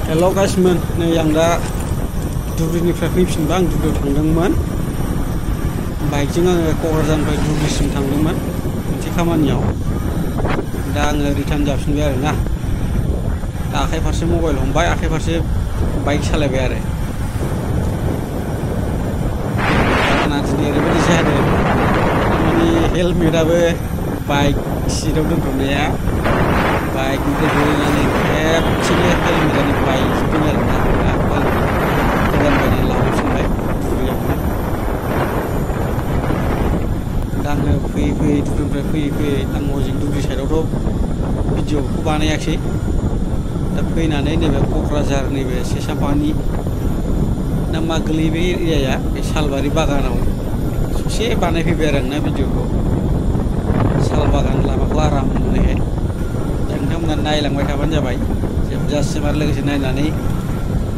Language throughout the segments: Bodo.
हेल' गासिमोन नै आं दा धुबुरीनिफ्राय फैफिनबा आं धुबुरीयाव थांदोंमोन बाइकजों आङो क'क्राझारनिफ्राय धुबुरीसिम थांदोंमोन मोनसे खामानियाव दा आङो रिटार्न जाफिनबाय आरोना दा आखाइ फारसे मबाइल हमबाय आखाइ फारसे बाइक सालायबाय आरो आंना दिनै ओरैबायदि जादों माने हेलमेटाबो बाइक सिटआव दोनथ'नाया बाइकनिफ्राय गोलैनानै खेबसेनो हेलमेटानो बायजोबदों आरोना दा आं गोदान बायनानै लाबोफिनबाय धुबुरीयावनो दा आङो फैयै धुबुरीनिफ्राय फैयै आं हजों धुबुरी साइडआवथ' भिडिअखौ बानायाखिसै दा फैनानै नैबे क'क्राझार नैबे सेसापानि ना मा गोलैयो बे एरियाया बे सालबारि बागानाव ससे बानायफैबाय आरो आंना भिडिअखौ साल बागान लामाखौ आराम मोनैहाय दा नोंथांमोना नायलांबाय थाबानो जाबाय जोबजासिम आरो लोगोसे नायनानै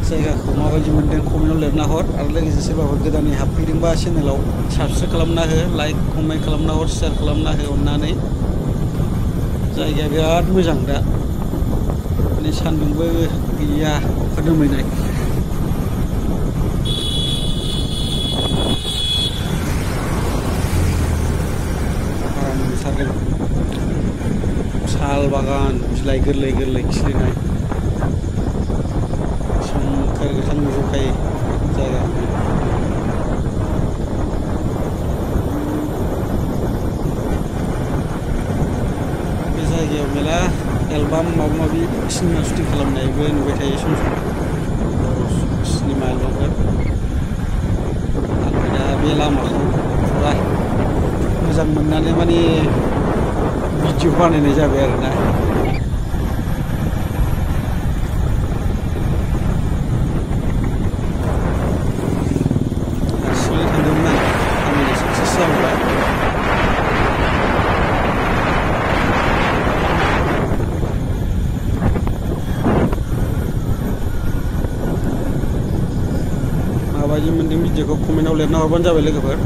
जायगाखौ माबायदि मोनदों कमेन्टआव लिरना हर आरो लोगोसे सोरबाफोर गोदानै हाबफैदोंबा चेनेलाव साबसक्राइब खालामना हो लाइक कमेन्ट खालामना हर शेयार खालामना हो अननानै जायगाया बिराद मोजां दा माने सान्दुंबो गैया अखा दोमैनाय आराम मोनथारदों साल बागान बिलाइ गोरलै गोरलै खिलिनाय सोमखोर गोथां नुजोबखायो जायगाखौनो बे जायगायाव मेला एलबाम माबा माबि सिनेमा शुटिं खालामनायबो नुबाय थायो सम सम सिनेमा एलबामफोर आं दा बे लामाखौ फुरा मोजां मोननानै माने भिडिअ बानायनाय जाबाय आरोना हारसिङै थांदोंमोन आं खामानिया साक्सेस जाबाय माबायदि मोनदों भिडिअखौ कमेन्टआव लिरना हरबानो जाबाय लोगोफोर